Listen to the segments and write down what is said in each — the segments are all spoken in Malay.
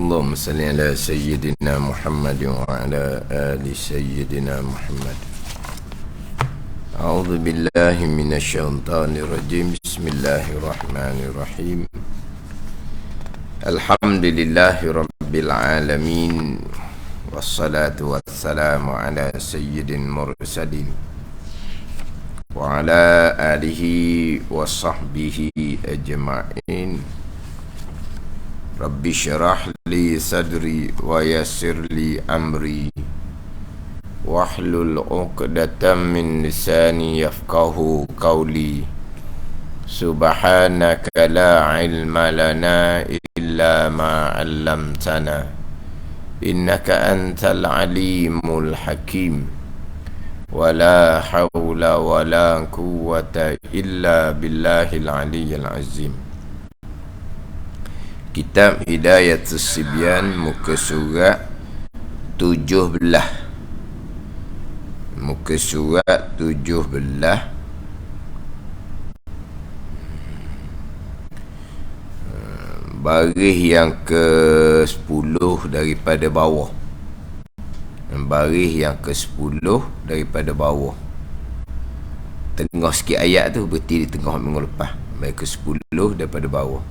اللهم صل على سيدنا محمد وعلى آل سيدنا محمد. أعوذ بالله من الشيطان الرجيم. بسم الله الرحمن الرحيم. الحمد لله رب العالمين، والصلاة والسلام على سيد المرسلين وعلى آله وصحبه أجمعين. رب اشرح لي صدري ويسر لي أمري واحلل عقدة من لساني يفقه قولي. سبحانك لا علم لنا إلا ما علمتنا إنك أنت العليم الحكيم. ولا حول ولا قوة إلا بالله العلي العظيم. Kitab Hidayatus Sibyan, muka surat 17. Muka surat 17. Baris yang ke-10 daripada bawah. Baris yang ke-10 daripada bawah. Tengah sikit ayat tu, berhenti di tengah minggu lepas. Baris ke-10 daripada bawah.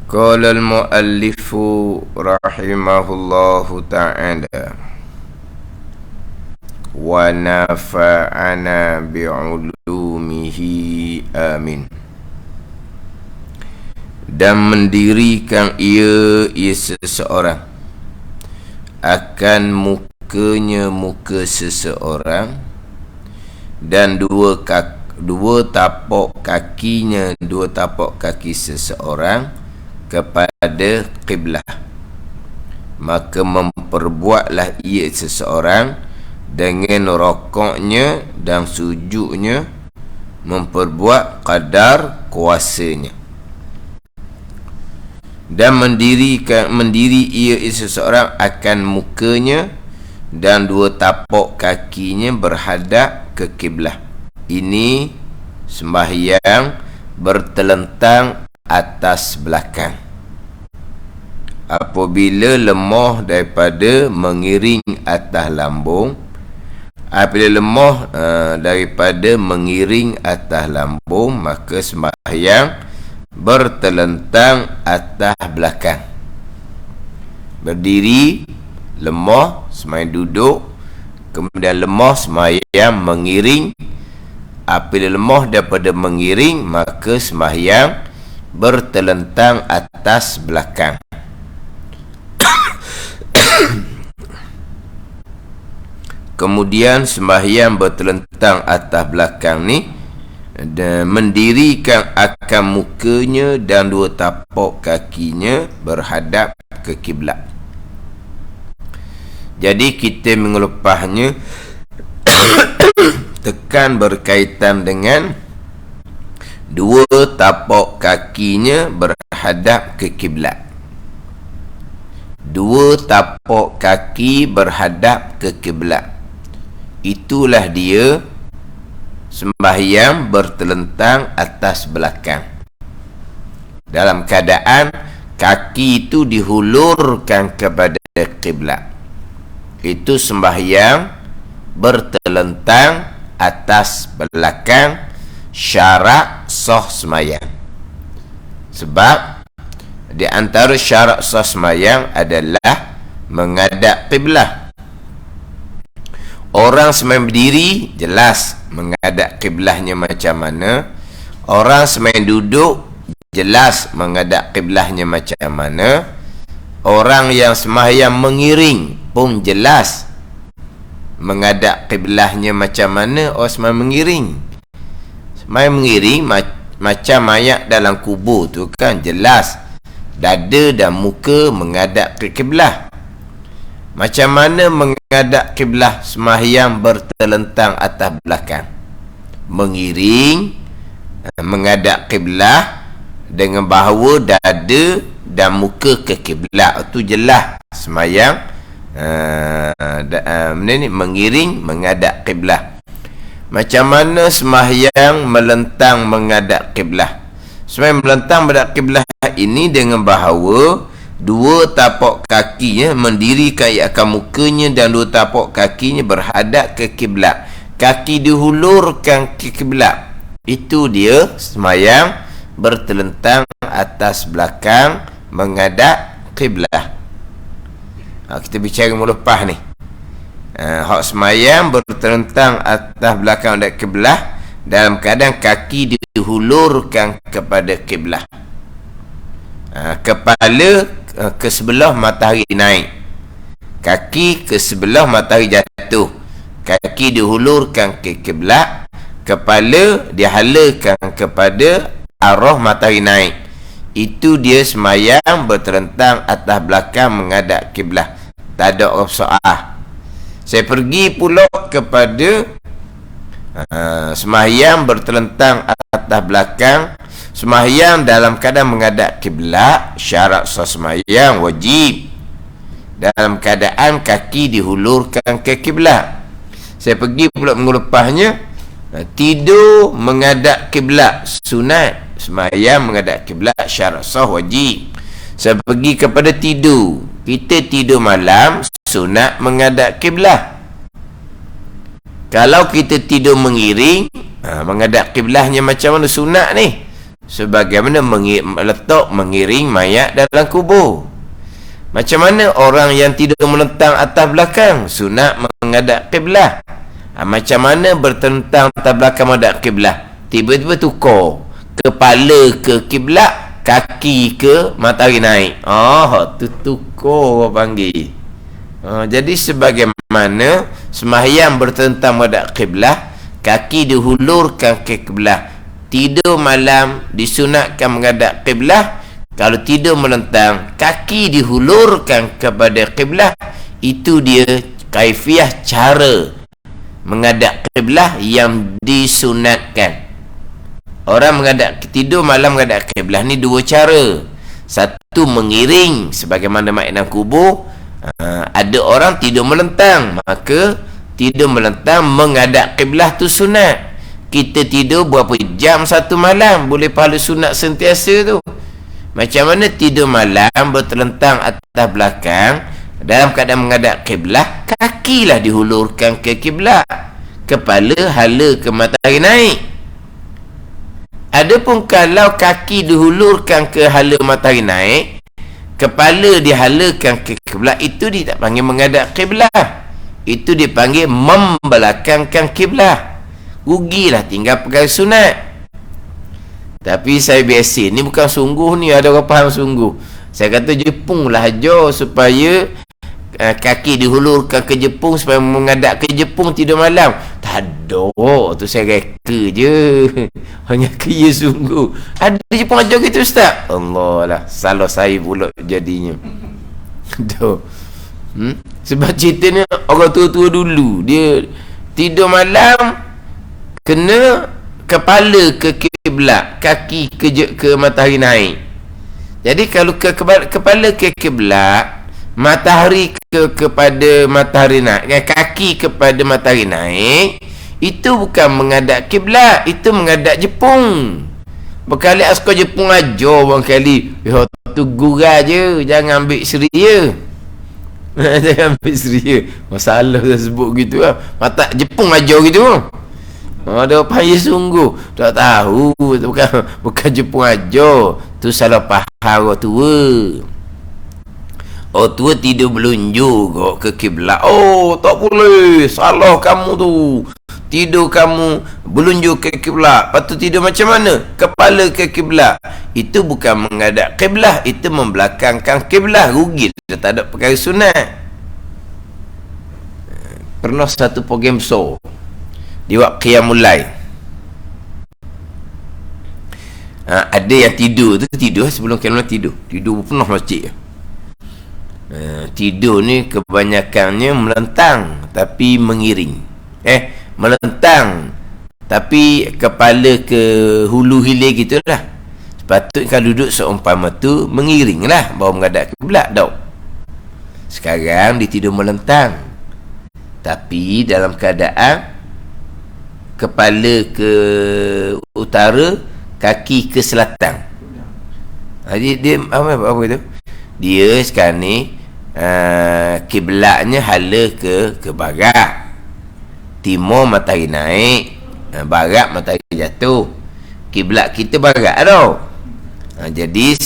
Qala al-muallifu rahimahullahu ta'ala wa nafa'ana bi'ulumihi amin. Dan mendirikan ia seseorang akan mukanya muka seseorang, dan dua tapak kakinya, dua tapak kaki seseorang kepada qiblah. Maka memperbuatlah ia seseorang dengan rokoknya dan sujudnya, memperbuat kadar kuasanya. Dan mendiri ia seseorang akan mukanya dan dua tapak kakinya berhadap ke kiblah. Ini sembahyang bertelentang atas belakang. Apabila lemah daripada mengiring atas lambung, apabila lemah daripada mengiring atas lambung, maka sembahyang bertelentang atas belakang. Berdiri lemah, sembahyang duduk, kemudian lemah sembahyang mengiring. Apabila lemah daripada mengiring, maka sembahyang bertelentang atas belakang. Kemudian sembahyang bertelentang atas belakang ni, dan mendirikan akan mukanya dan dua tapak kakinya berhadap ke kiblat. Jadi kita minggu lepasnya tekan berkaitan dengan dua tapak kakinya berhadap ke kiblat. Dua tapak kaki berhadap ke kiblat, itulah dia sembahyang bertelentang atas belakang. Dalam keadaan kaki itu dihulurkan kepada kiblat, itu sembahyang bertelentang atas belakang, syarat sah sembahyang. Sebab di antara syarat sah sembahyang adalah menghadap kiblah. Orang sembahyang berdiri, jelas menghadap kiblahnya macam mana. Orang sembahyang duduk, jelas menghadap kiblahnya macam mana. Orang yang sembahyang mengiring pun jelas menghadap kiblahnya macam mana. Orang sembahyang mengiring, sembahyang mengiring macam mayat dalam kubur tu kan, jelas dada dan muka menghadap ke kiblah. Macam mana menghadap kiblah sembahyang bertelentang atas belakang? Mengiring, menghadap kiblah dengan bahawa dada dan muka ke kiblat, itu jelas sembahyang mengiring menghadap kiblah. Macam mana sembahyang melentang menghadap kiblah? Sembahyang melentang menghadap kiblah ini dengan bahawa dua tapak kakinya mendirikan akan mukanya dan dua tapak kakinya berhadap ke kiblat. Kaki dihulurkan ke kiblat. Itu dia semayang bertelentang atas belakang menghadap kiblat. Kita bicara melepas ni. Hak semayang bertelentang atas belakang menghadap kiblat dalam keadaan kaki dihulurkan kepada kiblat. Kepala ke sebelah matahari naik, kaki ke sebelah matahari jatuh, kaki dihulurkan ke kiblat, kepala dihalakan kepada arah matahari naik. Itu dia semayang bertelentang atas belakang menghadap kiblat. Tak ada soal. Saya pergi pula kepada semayang bertelentang atas belakang. Semayang dalam keadaan menghadap kiblat, syarat sah semayang wajib dalam keadaan kaki dihulurkan ke kiblat. Saya pergi pula minggu lepasnya, tidur menghadap kiblat sunat, semayang menghadap kiblat syarat sah wajib. Saya pergi kepada tidur, kita tidur malam sunat menghadap kiblat. Kalau kita tidur mengiring, menghadap kiblatnya macam mana sunat ni? Sebagaimana meletak mengiring mayat dalam kubur. Macam mana orang yang tidur melentang atas belakang? Sunat menghadap kiblat. Macam mana bertentang atas belakang menghadap kiblat? Tiba-tiba tukar, kepala ke kiblat, kaki ke matahari naik. Tu tukar orang panggil. Jadi sebagaimana sembahyang bertentang menghadap kiblat, kaki dihulurkan ke kiblat. Tidur malam disunatkan menghadap kiblat. Kalau tidur melentang, kaki dihulurkan kepada kiblat. Itu dia kaifiah cara menghadap kiblat yang disunatkan. Orang tidur malam menghadap kiblat ni dua cara. Satu mengiring sebagaimana makna kubur. Ada orang tidur melentang, maka tidur melentang menghadap kiblat tu sunat. Kita tidur berapa jam satu malam, boleh pahala sunat sentiasa tu. Macam mana tidur malam bertelentang atas belakang dalam keadaan menghadap kiblat, kakilah dihulurkan ke kiblat, kepala hala ke matahari naik. Adapun kalau kaki dihulurkan ke hala matahari naik, kepala dihalakan ke kiblat, itu dia tak panggil menghadap kiblat. Itu dipanggil membelakangkan kiblat. Rugilah tinggal perkara sunat. Tapi saya biasa ni bukan sungguh ni, ada orang faham sungguh. Saya kata Jepung lah aja supaya kaki dihulurkan ke Jepung supaya menghadap ke Jepung tidur malam. Tak ada, tu saya reka je. Hanya kaya sungguh. Ada Jepung aja gitu ustaz. Allah lah, salah saya pula jadinya. Aduh. Sebab ceritanya orang tua-tua dulu, dia tidur malam kena kepala ke kiblat, kaki ke matahari naik. Jadi kalau kepala ke kiblat, matahari kepada matahari naik, kaki kepada matahari naik, itu bukan menghadap kiblat, itu menghadap Jepung. Berkali askar Jepung aja orang kali, tu gurau je, jangan ambil seria. Jangan ambil seria. Masalah saya sebut gitu lah. Mata Jepung aja gitu. Ada payah sungguh. Tak tahu, bukan Jepung aja. Tu salah faham orang tua. Orang tua tidur belunjuk ke kiblat. Tak boleh, salah kamu tu. Tidur kamu belunjuk ke kiblat. Lepas tu tidur macam mana? Kepala ke kiblat. Itu bukan menghadap kiblat, itu membelakangkan kiblat. Rugi, dia tak ada perkara sunat. Pernah satu program besar di waktu Qiyamul Lail. Ada yang tidur sebelum Qiyamul Lail tidur penuh masjid. Tidur ni kebanyakannya melentang tapi mengiring. Melentang tapi kepala ke hulu hilir gitulah. Sepatutnya kalau duduk seumpama tu mengiring lah, baru menghadap kiblat tau. Sekarang dia tidur melentang tapi dalam keadaan kepala ke utara, kaki ke selatan. Jadi dia apa itu? dia sekarang ni kiblatnya hala ke barat, timur matahari naik, barat matahari jatuh. Kiblat kita barat tau. Jadi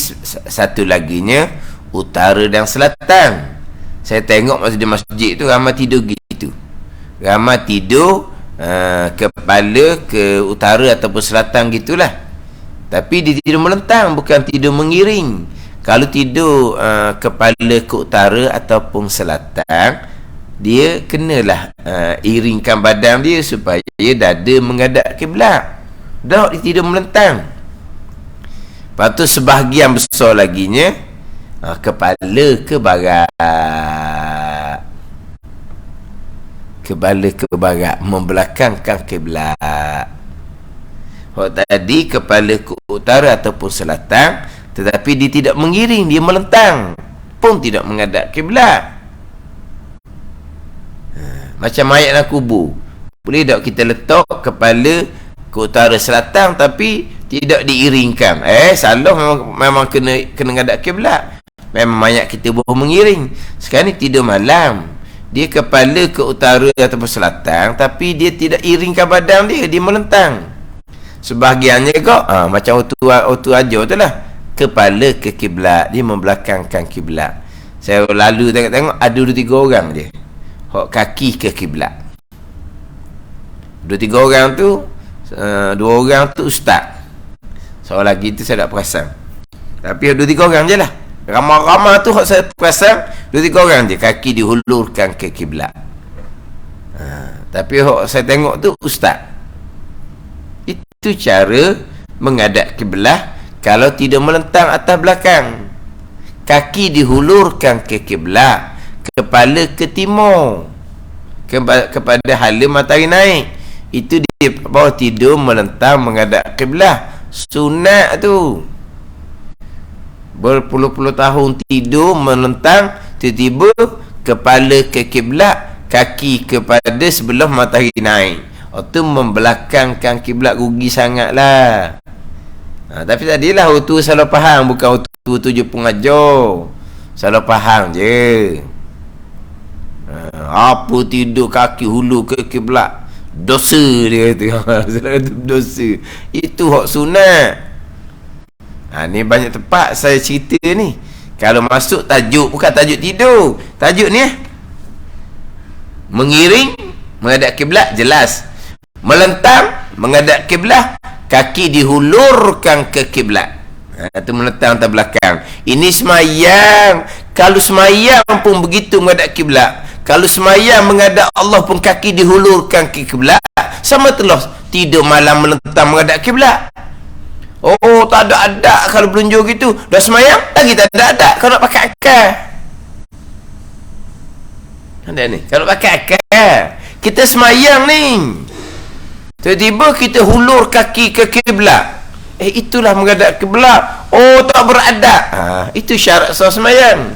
satu laginya utara dan selatan. Saya tengok masa di masjid tu ramai tidur gitu. Ramai tidur kepala ke utara ataupun selatan gitulah. Tapi dia tidur melentang, bukan tidur mengiring. Kalau tidur kepala ke utara ataupun selatan, dia kenalah iringkan badan dia supaya dada menghadap kiblat. Dah dia tidur melentang. Lepas tu sebahagian besar laginya kepala ke barat. Kepala ke barat, membelakangkan kiblat. Tadi kepala ke utara ataupun selatan, tetapi dia tidak mengiring, dia melentang, pun tidak menghadap kiblat. Macam mayat dalam kubur, boleh tak kita letak kepala ke utara selatan tapi tidak diiringkan? Salah, memang kena menghadap kiblat. Memang mayat kita boleh mengiring. Sekarang ni tidur malam, dia kepala ke utara ataupun selatan, tapi dia tidak iringkan badan dia, dia melentang. Sebahagiannya kok macam auto aja tu lah, kepala ke kiblat, dia membelakangkan kiblat. Saya lalu tengok ada 2-3 orang je hok kaki ke kiblat. 2-3 orang tu, 2 orang tu ustaz, seorang lagi tu saya tak perasan. Tapi 2-3 orang je lah. Ramai-ramai tu hok saya perasan 2-3 orang je kaki dihulurkan ke kiblat. Tapi hok saya tengok tu ustaz. Itu cara menghadap kiblat kalau tidak melentang atas belakang. Kaki dihulurkan ke kiblat, kepala ke timur, kepada hala matahari naik. Itu dia bawah tidur melentang menghadap kiblat. Sunat tu. Berpuluh-puluh tahun tidur melentang, tiba-tiba kepala ke kiblat, kaki kepada sebelah matahari naik. Itu membelakangkan kiblat, rugi sangatlah. Tapi tadilah itu salah faham, bukan itu je pengajar. Salah faham je. Apa tidur kaki hulu ke kiblat, dosa dia kata. Dosa. Itu hak sunat. Ni banyak tempat saya cerita ni. Kalau masuk tajuk, bukan tajuk tidur, tajuk ni mengiring menghadap kiblat, jelas. Melentang menghadap kiblat, kaki dihulurkan ke kiblat. Itu melentang atas belakang. Ini semayang. Kalau semayang pun begitu menghadap kiblat. Kalau semayang menghadap Allah pun kaki dihulurkan ke kiblat, sama telah tidur malam melentang menghadap kiblat. Oh, tak ada adat kalau belunjuk gitu. Dah semayang lagi tak ada adat kalau nak pakai akal. Ada ni, kalau pakai akal. Kita semayang ni, tiba-tiba kita hulur kaki ke kiblat. Itulah menghadap kiblat. Oh, tak beradab. Itu syarat sah semayang.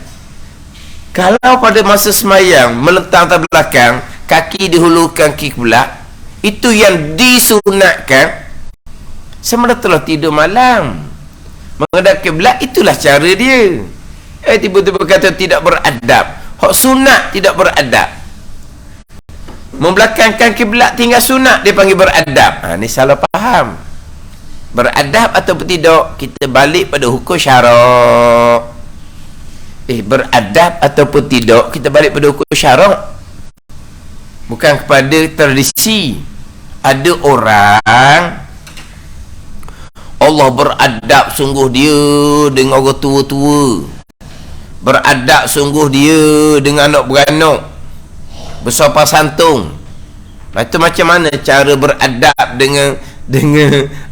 Kalau pada masa semayang melentang atas belakang, kaki dihulurkan ke kiblat, itu yang disunatkan. Semula telah tidur malam menghadap kiblat, itulah cara dia. Tiba-tiba kata tidak beradab. Hak sunat tidak beradab. Membelakangkan kiblat tinggal sunat dia panggil beradab. Ni salah faham. Beradab atau tidak, kita balik pada hukum syarak. Beradab ataupun tidak, kita balik pada hukum syarak, bukan kepada tradisi. Ada orang Allah beradab sungguh dia dengan orang tua-tua, beradab sungguh dia dengan anak beranak, bersopan santun. Itu macam mana cara beradab dengan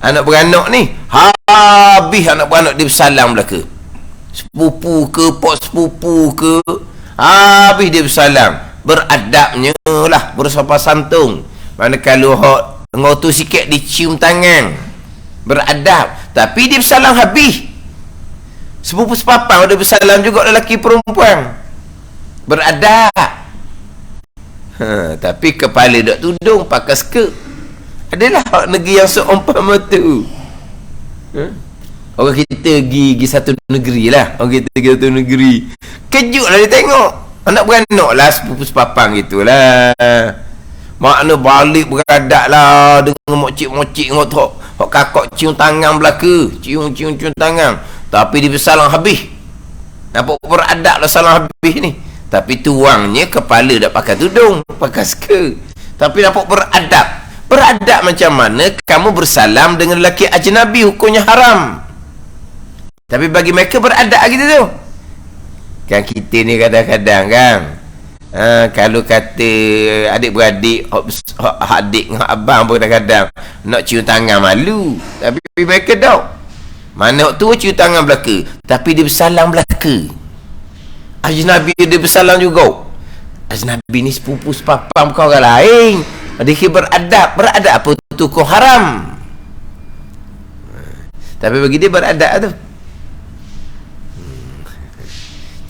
anak beranak ni? Habis anak beranak dia bersalam belaka, sepupu ke, pak sepupu ke, habis dia bersalam. Beradabnya lah, bersopan santun. Mana kalau hak ngotu sikit dicium tangan, beradab. Tapi dia bersalam habis. Sepupu sepapang dia bersalam juga, lelaki perempuan, beradab. Tapi kepala dok tudung, pakai skirt. Adalah hak negeri yang seumpama tu. Orang kita pergi satu negeri lah. Orang kita pergi satu negeri. Kejut lah dia tengok. Anak beranak lah sepupu sepapang gitulah. Makna balik beradak lah. Dengan mocik-mocik tengok tu. Hak kakak cium tangan belaka. Cium tangan. Tapi dia bersalang habis. Nampak beradab lah salang habis ni. Tapi tuangnya kepala dah pakai tudung. Pakai skirt. Tapi nampak beradab. Beradab macam mana kamu bersalam dengan lelaki ajnabi, hukumnya haram. Tapi bagi mereka beradab gitu tu. Kan kita ni kadang-kadang kan, kalau kata adik-beradik, adik dengan abang pun kadang-kadang nak cium tangan malu. Tapi mereka tak. Mana tu cium tangan belaka, tapi dia bersalam belaka. Ajnabi dia bersalam juga. Ajnabi ni sepupu sepapang bukan orang lain. Dia beradab. Beradab apa tu? Kau haram. Tapi bagi dia beradab tu.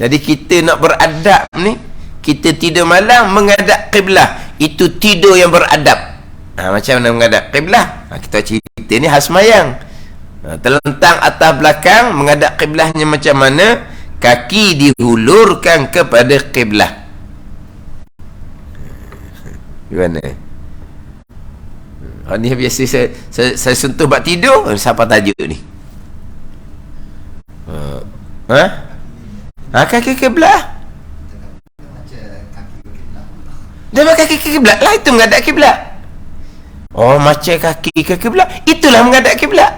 Jadi kita nak beradab ni, kita tidur malam menghadap kiblah. Itu tidur yang beradab. Macam mana menghadap kiblah? Kita cerita ni khas mayang. Terlentang atas belakang, menghadap kiblahnya macam mana? Kaki dihulurkan kepada kiblah. Gimana? Ni biasa saya sentuh bab tidur. Siapa tajuk ni? Kaki kiblah. Dia pakai kaki kiblat lah, itu menghadap kiblat. Oh, macam kaki ke kiblat, itulah menghadap kiblat.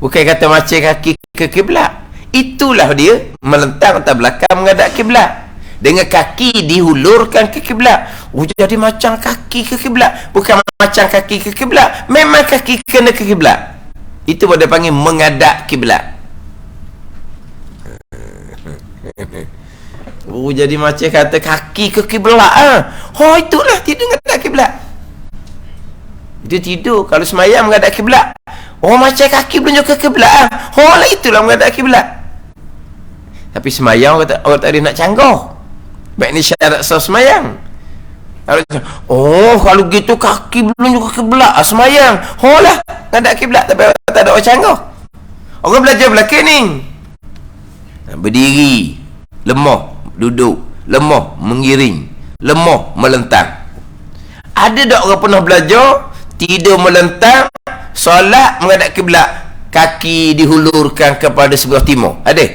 Bukan kata macam kaki ke kiblat. Itulah dia melentang atas belakang menghadap kiblat. Dengan kaki dihulurkan ke kiblat. Oh, jadi macam kaki ke kiblat. Bukan macam kaki ke kiblat. Memang kaki kena ke kiblat. Itu pada panggil menghadap kiblat. Oh, jadi macam kata kaki ke kiblat. Oh, itulah tidur menghadap kiblat. Dia tidur kalau semayang menghadap kiblat. Oh, macam kaki menunjuk ke kiblat. Oh, lah itulah menghadap kiblat. Tapi semayang orang tak ada nak canggah. Baik ni syarat sah semayang. Oh, kalau gitu kaki menunjuk ke kiblat, semayang. Oh lah, menghadap kiblat. Tapi tak ada orang canggah. Orang belajar belakang ni. Berdiri, lemah, duduk, lemah, mengiring, lemah, melentang. Ada tak orang pernah belajar tidur melentang, solat menghadap kiblat, kaki dihulurkan kepada sebelah timur? Ada?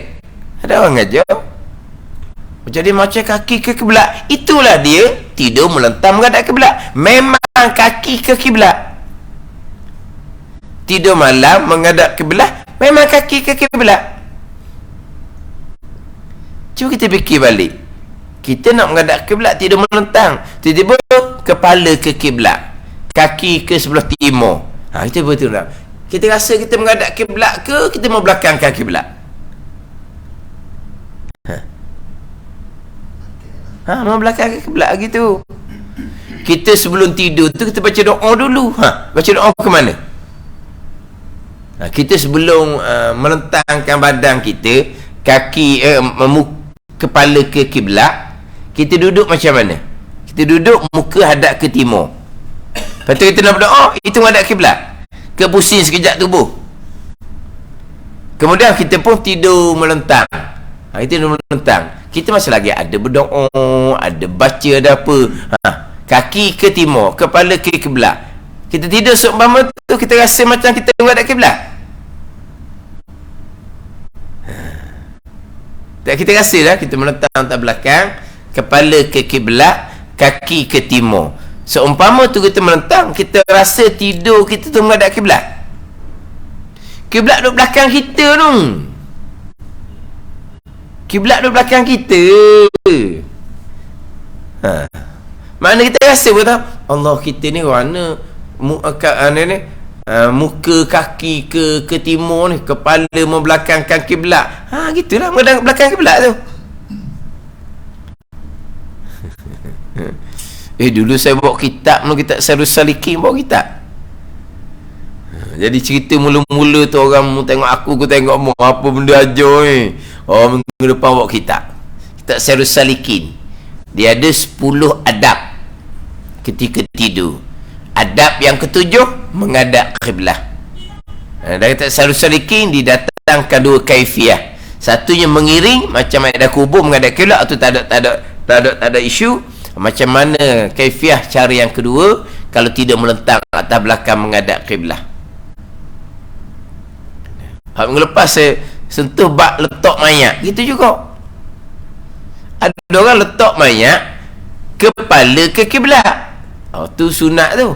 Ada orang ajar. Jadi macam kaki ke kiblat. Itulah dia tidur melentang menghadap kiblat. Memang kaki ke kiblat. Tidur malam menghadap kiblat, memang kaki ke kiblat. Cuba kita fikir balik. Kita nak menghadap kiblat, tidur melentang, tiba-tiba kepala ke kiblat, kaki ke sebelah timur. Kita betul tak? Kita rasa kita menghadap kiblat ke kita mau belakangkan kiblat? Mau belakangkan kiblat gitu. Kita sebelum tidur tu kita baca doa dulu. Baca doa ke mana? Kita sebelum melentangkan badan kita, kaki kepala ke kiblat, kita duduk macam mana? Kita duduk muka hadap ke timur. Lepas tu kita nak berdoa, itu menghadap kiblat. Ke pusing sekejap tubuh. Kemudian kita pun tidur melentang. Kita tidur melentang. Kita masih lagi ada berdoa, ada baca, ada apa. Kaki ke timur, kepala ke kiblat. Kita tidur seumpama tu kita rasa macam kita menghadap kiblat. Tak, kita rasa lah kita melentang atas belakang, kepala ke kiblat, kaki ke timur. Seumpama tu kita melentang, kita rasa tidur kita tu menghadap kiblat. Kiblat duduk belakang kita tu. Kiblat duduk belakang kita. Mana kita rasa betul? Allah, kita ni warna muka kaki ke timur ni, kepala membelakangkan kiblat. Gitulah menghadap belakang kiblat tu. Dulu saya bawa kitab, kitab Sarus Salikin, bawa kitab. Jadi cerita mula-mula tu orang tengok aku tengok mu apa benda ajar ni. Minggu depan bawa kitab Sarus Salikin. Dia ada 10 adab ketika tidur. Adab yang ketujuh, menghadap kiblah. Dari tasarruf salikin didatangkan dua kaifiah. Satunya mengiring macam ada kubur menghadap kiblat, atau tak ada isu. Macam mana kaifiah cara yang kedua kalau tidak melentang atas belakang menghadap kiblat? Minggu lepas saya sentuh bab letak mayat, gitu juga. Ada orang letak mayat kepala ke kiblat. Tu sunat tu.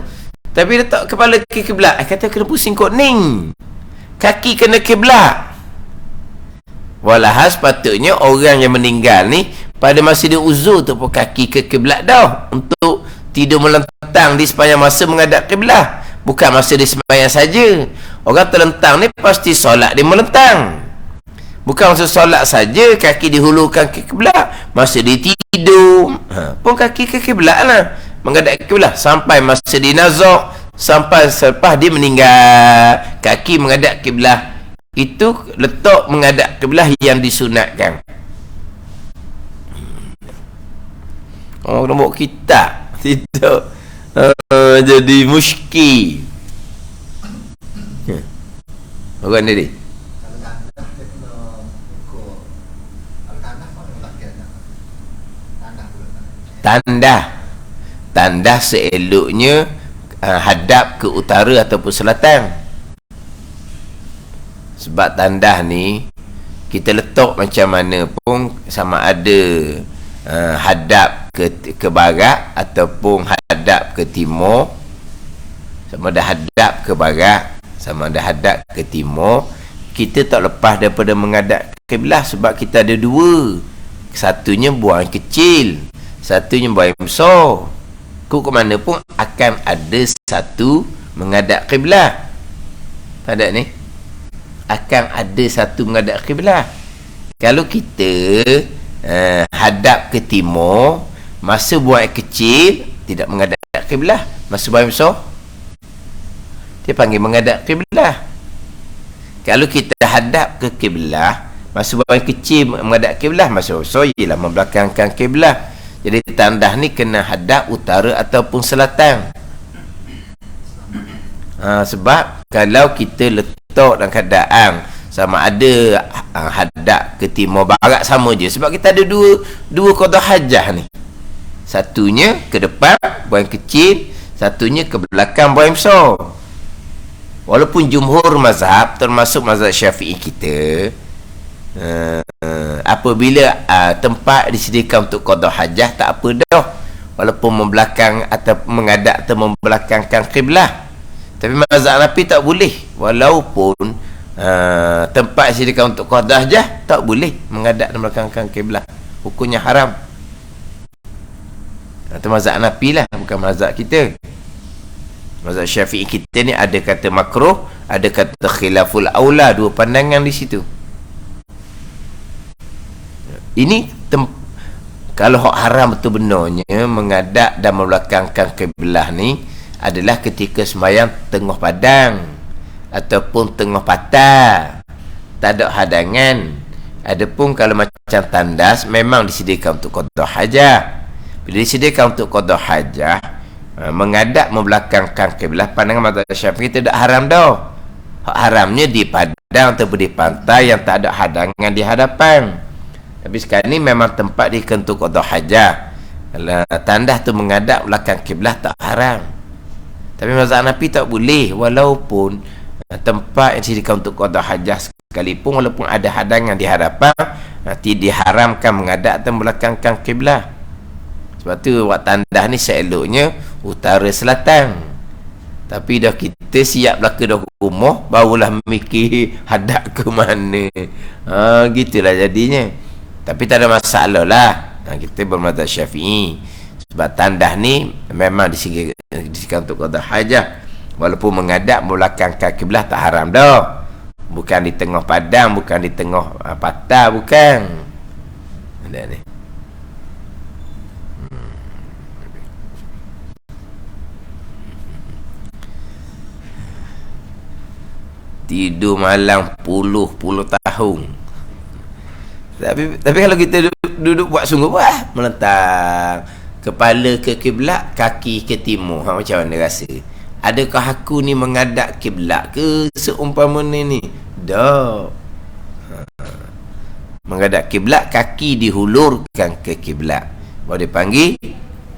Tapi letak kepala ke kiblat, kata kena pusing kuning. Kaki kena kiblat. Walahal sepatutnya orang yang meninggal ni pada masa dia uzur tu pun kaki ke kiblat dah, untuk tidak melentang di sepanjang masa menghadap kiblat. Bukan masa dia sembahyang saja. Orang terlentang ni pasti solat dia melentang. Bukan masa solat saja kaki dihulurkan ke kiblat, masa dia tidur pun kaki ke kiblat lah, menghadap kiblat. Sampai masa dia nazak, sampai selepas dia meninggal, kaki menghadap kiblat. Itu letak menghadap kiblat yang disunatkan. Orang kena bawa kitab tidak jadi muskil. Orang ni tanda seeloknya hadap ke utara ataupun selatan. Sebab tandah ni kita letak macam mana pun, sama ada hadap ke barat ataupun hadap ke timur, sama ada hadap ke barat, sama ada hadap ke timur, kita tak lepas daripada menghadap kiblat. Sebab kita ada dua, satunya buang kecil, satunya buang besar. Ke mana pun akan ada satu menghadap kiblat. Tak ada ni, akan ada satu menghadap kiblat. Kalau kita hadap ke timur, masa buang kecil tidak menghadap kiblat, masa buang besar dia panggil menghadap kiblat. Kalau kita hadap ke kiblat, masa buang kecil menghadap kiblat, masa besar ialah membelakangkan kiblat. Jadi tandah ni kena hadap utara ataupun selatan. Sebab kalau kita letak dalam keadaan sama ada hadap ke timur barat, sama je. Sebab kita ada dua qada hajah ni. Satunya ke depan buang kecil, satunya ke belakang buang besar. Walaupun jumhur mazhab, termasuk mazhab Syafi'i kita, apabila tempat disediakan untuk qada hajah, tak apa dah, walaupun membelakang atau menghadap atau membelakangkan kiblat. Tapi mazhab Hanafi tak boleh, walaupun tempat disediakan untuk qada hajah, tak boleh menghadap dan membelakangkan kiblat, hukumnya haram. Itu mazhab Hanafi lah, bukan mazhab kita. Mazhab Syafi'i kita ni ada kata makruh, ada kata khilaful aula, dua pandangan di situ. Ini kalau hak haram betul benarnya menghadap dan membelakangkan kiblat ni adalah ketika sembahyang tengah padang ataupun tengah patah, tak ada hadangan. Adapun kalau macam tandas memang disediakan untuk qada hajah. Bila disediakan untuk qada hajah, menghadap membelakangkan kiblat, pandangan mazhab Syafi'i tidak haram dah. Hak haramnya di padang ataupun di pantai yang tak ada hadangan di hadapan. Tapi sekarang ni memang tempat dikentuk qada hajah. Kalau tandas tu menghadap belakang kiblat tak haram. Tapi mazhab Hanafi tak boleh, walaupun tempat yang disediakan untuk qada hajah sekalipun, walaupun ada hadangan di hadapan, nanti diharamkan menghadap atau membelakangkan kiblat. Sebab tu buat tandas ni seeloknya utara selatan. Tapi dah kita siap belaka dah rumah, barulah mikir hadap ke mana. Gitulah jadinya. Tapi tak ada masalah lah, kita bermazhab Syafi'i. Sebab tandas ni memang disediakan untuk qada hajah, walaupun menghadap membelakangkan kiblat tak haram dah. Bukan di tengah padang, bukan di tengah patah, bukan. Ada ni. Tidur malam puluh tahun. Tapi kalau kita duduk buat sungguh, melentang kepala ke kiblat, kaki ke timur, macam mana rasa? adakah aku ni menghadap kiblat ke seumpama ni? Tak. Menghadap kiblat, kaki dihulurkan ke kiblat. Baru dipanggil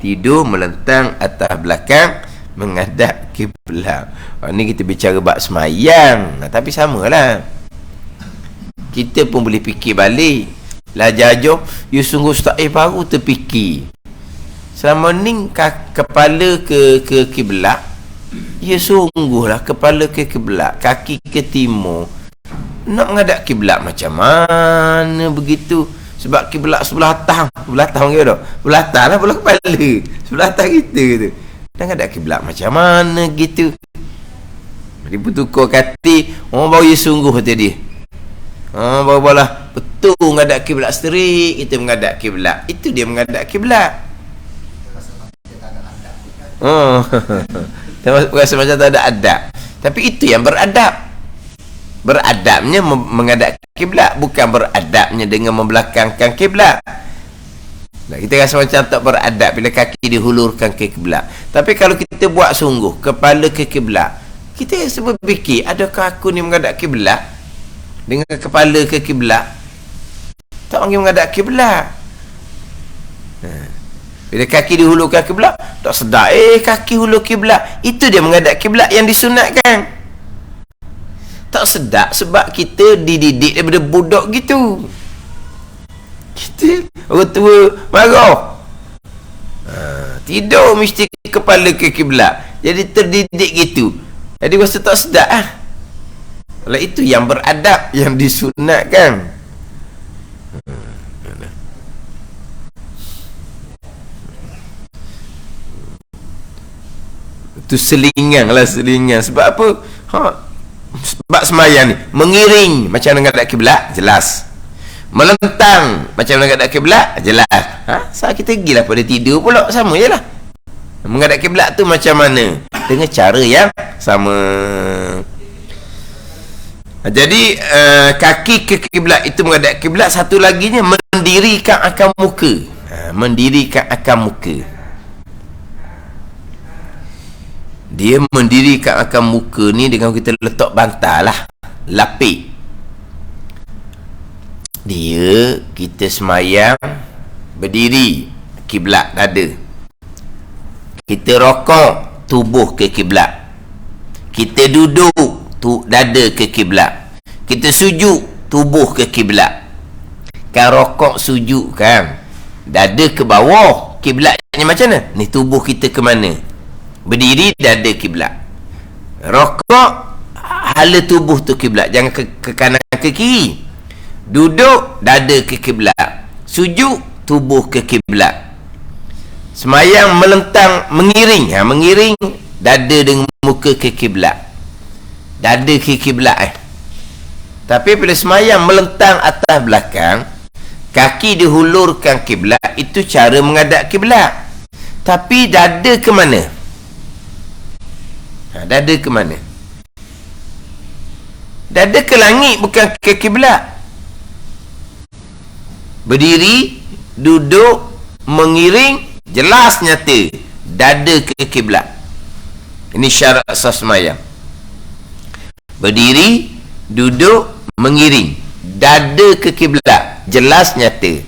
tidur melentang atas belakang menghadap kiblat. Ni kita bicara bab semayang, tapi samalah. Kita pun boleh fikir balik. Lah jauh, you sungguh ustaz baru terfikir. Selama ni kepala ke kiblat, ya sungguhlah kepala ke kiblat, kaki ke timur. Nak menghadap kiblat macam mana begitu? Sebab kiblat sebelah atas ke dah? Sebelah atas lah, sebelah kepala. Sebelah atas kita tu. Nak menghadap kiblat macam mana gitu? Dia pun tukar kata, baru ya sungguh kata dia. Baru-barulah betul menghadap kiblat straight, kita menghadap kiblat. Itu dia menghadap kiblat. Rasa macam tak ada adab. Tapi itu yang beradab. Beradabnya menghadap kiblat, bukan beradabnya dengan membelakangkan kiblat. Kita rasa macam tak beradab bila kaki dihulurkan ke kiblat. Tapi kalau kita buat sungguh kepala ke kiblat, kita rasa berfikir, adakah aku ni menghadap kiblat dengan kepala ke kiblat? Tak panggil menghadap kiblat. Bila kaki dihulurkan kiblat, tak sedar kaki hulur kiblat. Itu dia menghadap kiblat yang disunatkan. Tak sedap sebab kita dididik daripada budak gitu. Kita orang tua marah. Tidur mesti kepala ke kiblat. Jadi terdidik gitu. Jadi rasa tak sedap Kalau itu yang beradab, yang disunatkan. Itu selingan. Sebab apa? Sebab semayang ni mengiring macam menghadap kiblat, jelas. Melentang macam menghadap kiblat, jelas. Saat kita gilah pada tidur pula sama je lah. Menghadap kiblat tu macam mana? Dengan cara yang sama. Jadi kaki ke kiblat itu menghadap kiblat. Satu laginya mendirikan akan muka. Mendirikan akan muka. Dia mendirikan akan muka ni dengan kita letak bantal lah, lapik. Dia, kita semayang berdiri, kiblat dada. Kita rokok, tubuh ke kiblat. Kita duduk, dada ke kiblat. Kita sujud, tubuh ke kiblat. Kan rokok sujud kan, dada ke bawah, kiblatnya macam mana? Ni tubuh kita ke mana? Berdiri, dada kiblat. Rokok, hala tubuh tu kiblat, jangan ke kanan ke kiri. Duduk, dada ke kiblat. Sujud, tubuh ke kiblat. Semayang melentang, mengiring. Mengiring, dada dengan muka ke kiblat. Dada ke kiblat. Tapi bila semayang melentang atas belakang, kaki dihulurkan kiblat, itu cara menghadap kiblat. Tapi dada ke mana? Dada ke mana? Dada ke langit, bukan ke kiblat. Berdiri, duduk, mengiring, jelas nyata dada ke kiblat. Ini syarat sah sembahyang. Berdiri, duduk, mengiring, dada ke kiblat, jelas nyata.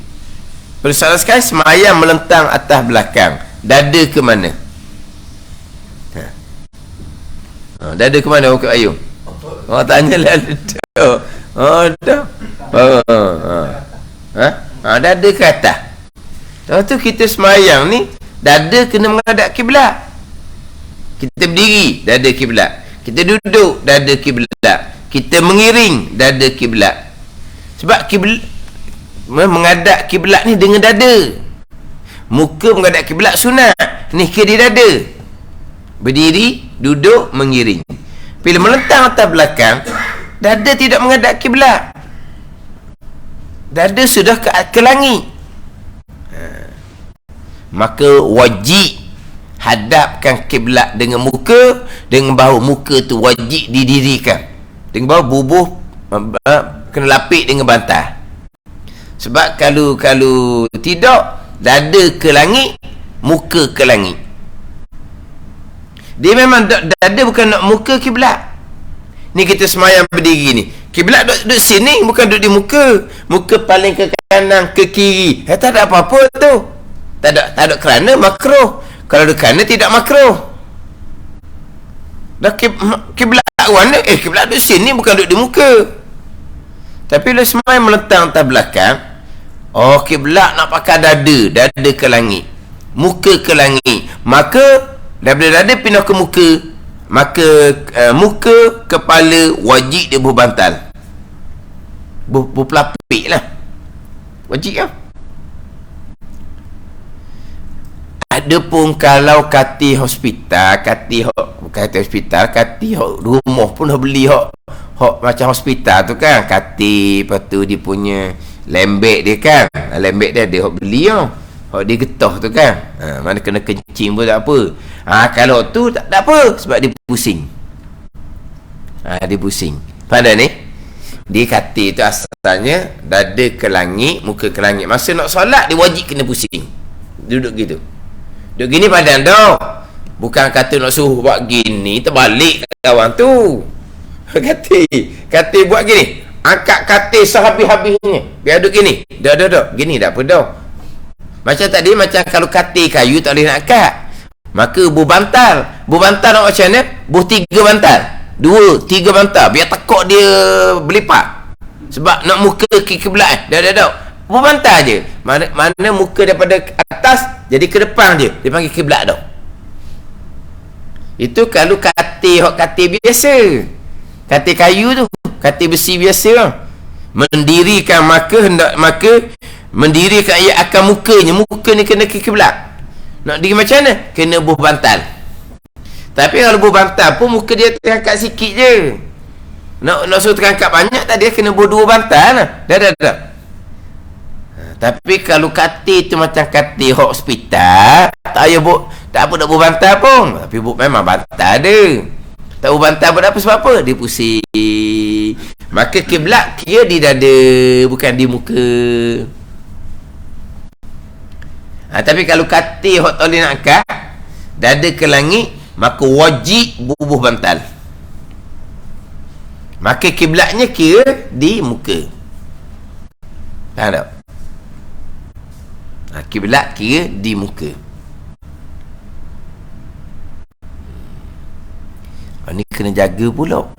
Persoalan sekali sembahyang melentang atas belakang, dada ke mana? Dada ke mana Ukut Ayung? Tanyalah dah. Dah. Dada ke atas. Lepas tu kita semayang ni, dada kena menghadap kiblat. Kita berdiri, dada kiblat. Kita duduk, dada kiblat. Kita mengiring, dada kiblat. Sebab kiblat, menghadap kiblat ni dengan dada. Muka menghadap kiblat sunat, ni ke di dada. Berdiri, duduk, mengiring. Bila melentang atas belakang, dada tidak menghadap kiblat. Dada sudah ke langit. Maka wajib hadapkan kiblat dengan muka, dengan bahu. Muka tu wajib didirikan, dengan bahu bubuh kena lapik dengan bantal. Sebab kalau tidak, dada ke langit, muka ke langit. Dia memang dada bukan nak muka kiblat. Ni kita semayang berdiri ni. Kiblat duduk sini, bukan duduk di muka. Muka paling ke kanan, ke kiri. Tak ada apa-apa tu. Tak ada kerana makruh. Kalau ada kerana tidak makruh. Dah kiblat mana? Kiblat duduk sini, bukan duduk di muka. Tapi bila semayang melentang atas belakang, kiblat nak pakai dada ke langit, muka ke langit, maka daripada dada pindah ke muka, maka muka, kepala wajib dia berbantal, berpelapik lah, wajib lah. Adapun kalau kati hospital, kati rumah pun dah beli macam hospital tu kan, kati, lepas tu dia punya lembek dia kan, lembek dia ada beli dia getah tu kan, mana kena kencing pun tak apa. Kalau tu tak apa, sebab dia pusing. Dia pusing. Pada ni dia kati tu asalnya dada ke langit, muka ke langit. Masa nak solat dia wajib kena pusing, duduk gitu. Duduk gini badan dah. Bukan kata nak suruh buat gini, terbalik kawan tu. Kata buat gini, angkat katil sehabis-habisnya, biar duduk gini. Dah. Gini tak apa dah. Macam tadi, macam kalau katil kayu tak boleh nak angkat, maka berbantal. Berbantal nak macam mana? 3 bantal. 2, 3 bantal. Biar tekuk dia berlipat. Sebab nak muka ke kiblat. Dah. Berbantal je. Mana muka daripada atas jadi ke depan je. Dia panggil kiblat dah. Itu kalau katil biasa. Katil kayu tu, katil besi biasa lah. Mendirikan maka mendirikan ia akan mukanya. Muka ni kena ke kiblat. Nak diri macam mana? Kena buh bantal. Tapi kalau buh bantal pun muka dia terangkat sikit je. Nak suruh terangkat banyak tak, dia kena buh 2 bantal lah. Dah. Tapi kalau katil tu macam katil hospital, tak apa nak buh bantal pun. Tapi memang bantal dia. Tak bantal pun apa, sebab apa? Dia pusing. Maka kiblat kira di dada, bukan di muka. Tapi kalau katil hok tak boleh nak angkat, dada ke langit, maka wajib bubuh bantal. Maka kiblatnya kira di muka. Faham tak? Kiblat kira di muka. Ni kena jaga pula.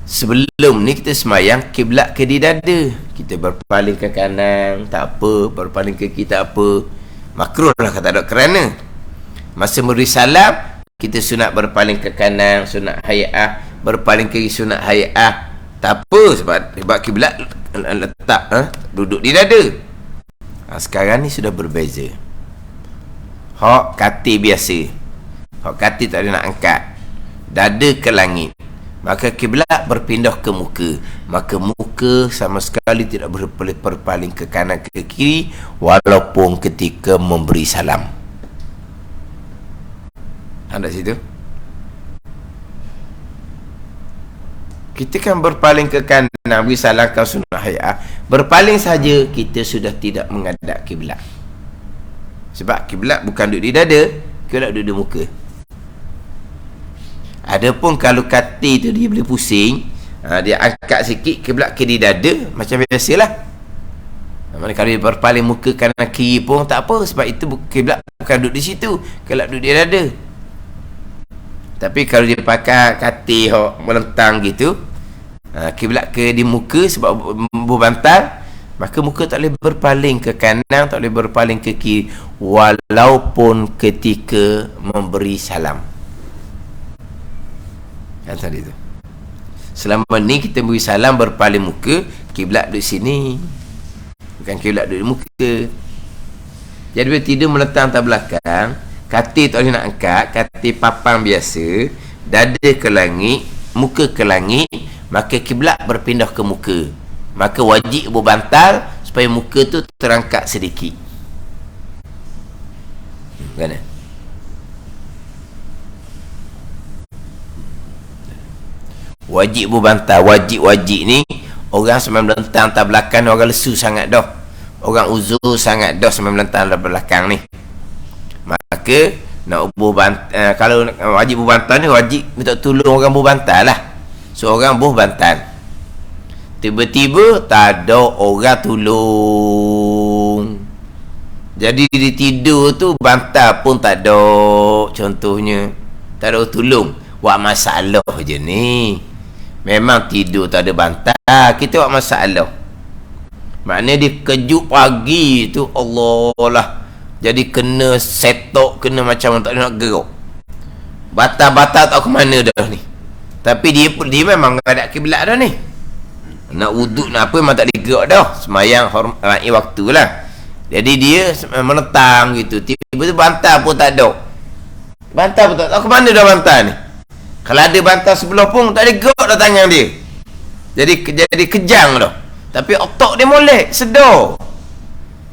Sebelum ni kita semayang kiblat ke di dada, kita berpaling ke kanan tak apa, berpaling ke kiri tak apa, makruh lah kata ada kerana. Masa beri salam kita sunat berpaling ke kanan, sunat hay'ah, berpaling ke kiri sunat hay'ah, tak apa, sebab kiblat letak duduk di dada. Sekarang ni sudah berbeza. Hak katil biasa, hak katil tak boleh nak angkat, dada ke langit, maka kiblat berpindah ke muka. Maka muka sama sekali tidak berpaling ke kanan ke kiri, walaupun ketika memberi salam. Ada situ. Kita kan berpaling ke kanan, beri salam kau sunnah hay'ah, berpaling saja kita sudah tidak menghadap kiblat. Sebab kiblat bukan duduk di dada, kiblat duduk di muka. Adapun kalau katil tu dia boleh pusing, dia angkat sikit kiblat ke di dada, macam biasalah. Mana kalau dia berpaling muka kanan kiri pun tak apa, sebab itu kiblat bukan duduk di situ, kiblat duduk di dada. Tapi kalau dia pakai katil melentang gitu, kiblat ke di muka sebab berbantal, maka muka tak boleh berpaling ke kanan, tak boleh berpaling ke kiri, walaupun ketika memberi salam. Yang tadi tu, selama ni kita beri salam berpaling muka, kiblat duduk sini, bukan kiblat duduk di muka. Jadi bila tidur melentang atas belakang, katil tak boleh nak angkat, katil papan biasa, dada ke langit, muka ke langit, maka kiblat berpindah ke muka. Maka wajib berbantal supaya muka tu terangkat sedikit. Kan? Wajib berbantal. Wajib ni orang sampai melentang atas belakang ni orang lesu sangat dah, orang uzur sangat dah sampai melentang atas belakang ni. Maka nak buh bantal, kalau wajib buh bantal ni wajib minta tolong orang buh bantal lah. Seorang buh bantal, tiba-tiba tak ada orang tolong, jadi dia tidur tu bantal pun tak ada, contohnya tak ada tolong. Buat masalah je ni. Memang tidur tak ada bantal, kita buat masalah. Maknanya dia kejut pagi tu, Allah lah, jadi kena setok, kena macam tak nak gerak. Batal-batal tak ke mana dah ni. Tapi dia memang ada kiblat dah ni. Nak wuduk nak apa memang tak boleh gerak dah. Semayang hormati waktu lah. Jadi dia menetang gitu. Tiba-tiba bantal pun tak ada. Bantal pun tak tahu ke mana dah bantal ni. Kalau ada bantal sebelah pun tak boleh gerak dah tangan dia. Jadi kejang dah. Tapi otak dia molek, sedar.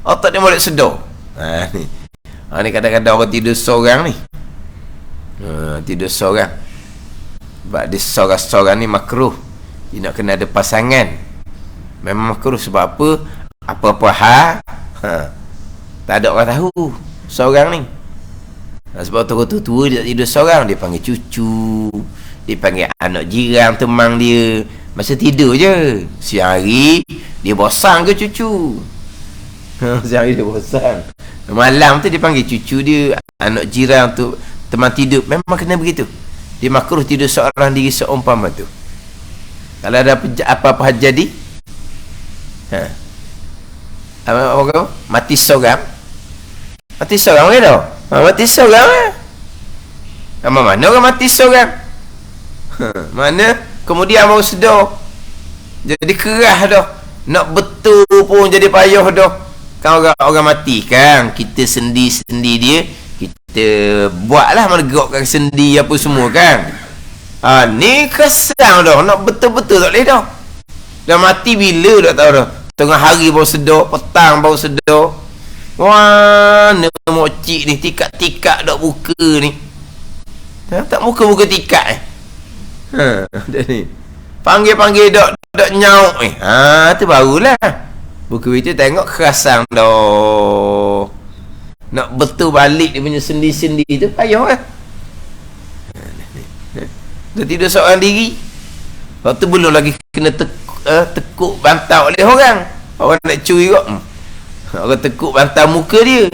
Otak dia molek, sedar. Ni kadang-kadang orang tidur seorang ni. Tidur seorang. Sebab dia seorang-seorang ni makruh. Dia nak kena ada pasangan. Memang makruh sebab apa? Apa-apa hal tak ada orang tahu seorang ni. Sebab tu tua dia tak tidur seorang, dia panggil cucu, dia panggil anak jiran, teman dia. Masa tidur je. Siang hari dia bosan ke cucu? Siang hari dia bosan. Malam tu dia panggil cucu dia, anak jiran tu, teman tidur. Memang kena begitu. Dia makruh tidur seorang diri seumpama tu. Kalau ada apa-apa jadi, apa mati seorang. Mati seorang ke tau? Mati seorang lah. Mana orang mati seorang? Mana kemudian baru sedar, jadi kerah dah. Nak betul pun jadi payah dah. Kan orang mati kan, kita sendi-sendi dia, kita buatlah menerakkan sendi apa semua kan. Ni kesang dah, nak betul-betul tak boleh dah. Dah mati bila dah tahu dah. Tengah hari baru sedar, petang baru sedar. Wah, ni mocik ni tikak-tikak dak buka ni. Tak muka-muka tikak ni. Panggil-panggil dak nyauk ni. Tu barulah. Buku itu tengok kerasang dah. Nak betul balik dia punya sendi-sendi tu payah kan. Dia tidur seorang diri. Waktu belum lagi kena tekuk bantal oleh orang. Orang nak curi kok. Orang tekuk bantal muka dia.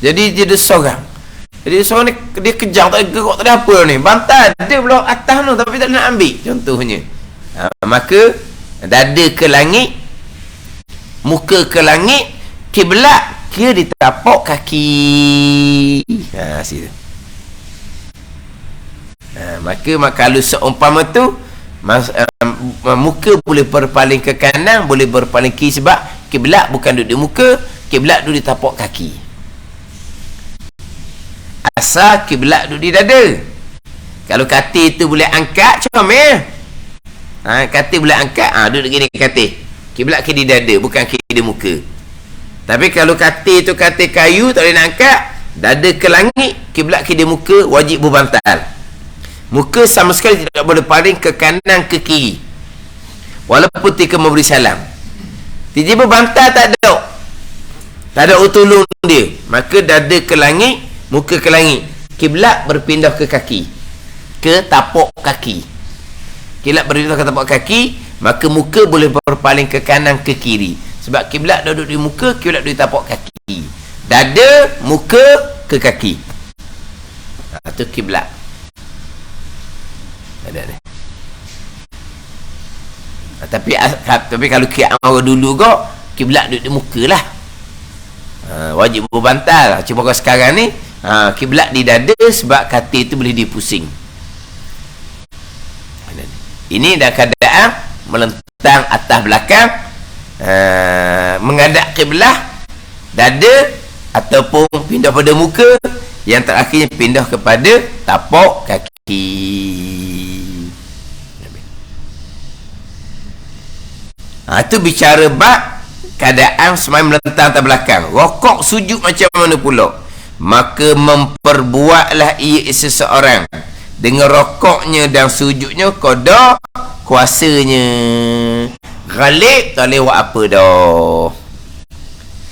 Jadi dia ada seorang. Jadi seorang ni dia kejang, tak ada gerak, tak ada apa ni. Bantal dia belah atas tu tapi tak nak ambil contohnya. Maka dada ke langit, muka ke langit, kiblat kira ditapak kaki. Situ. Maka kalau seumpama tu muka boleh berpaling ke kanan, boleh berpaling kiri, sebab kiblat bukan duduk di muka, kiblat duduk di tapak kaki. Asal kiblat duduk di dada. Kalau katil tu boleh angkat, comel. Katil boleh angkat, duduk gini katil. Kiblat ke di dada, bukan ke di muka. Tapi kalau katil tu katil kayu, tak boleh nak angkat, dada ke langit, kiblat ke di muka, wajib berbantal. Muka sama sekali tidak boleh paling ke kanan ke kiri, walaupun ketika memberi salam. Tiba-tiba bantal tak ada utulung dia, maka dada ke langit, muka ke langit, kiblat berpindah ke kaki, ke tapak kaki. Kiblat berpindah ke tapak kaki, maka muka boleh berpaling ke kanan ke kiri. Sebab kiblat duduk di muka, kiblat duduk di tapak kaki. Dada, muka ke kaki. Itu kiblat. Tapi kalau orang dulu kok kiblat duduk di muka lah. Wajib berbantal. Cuma kalau sekarang ni kiblat di dada, sebab katil tu boleh dipusing. Ini dah keadaan melentang atas belakang, menghadap kiblat, dada, ataupun pindah pada muka, yang terakhirnya pindah kepada tapak kaki. Itu bicara bab keadaan semai melentang atas belakang. Rokok sujud macam mana pula? Maka memperbuatlah ia seseorang dengan rokoknya dan sujudnya qada kuasanya. Ghalib tak lewat apa dah.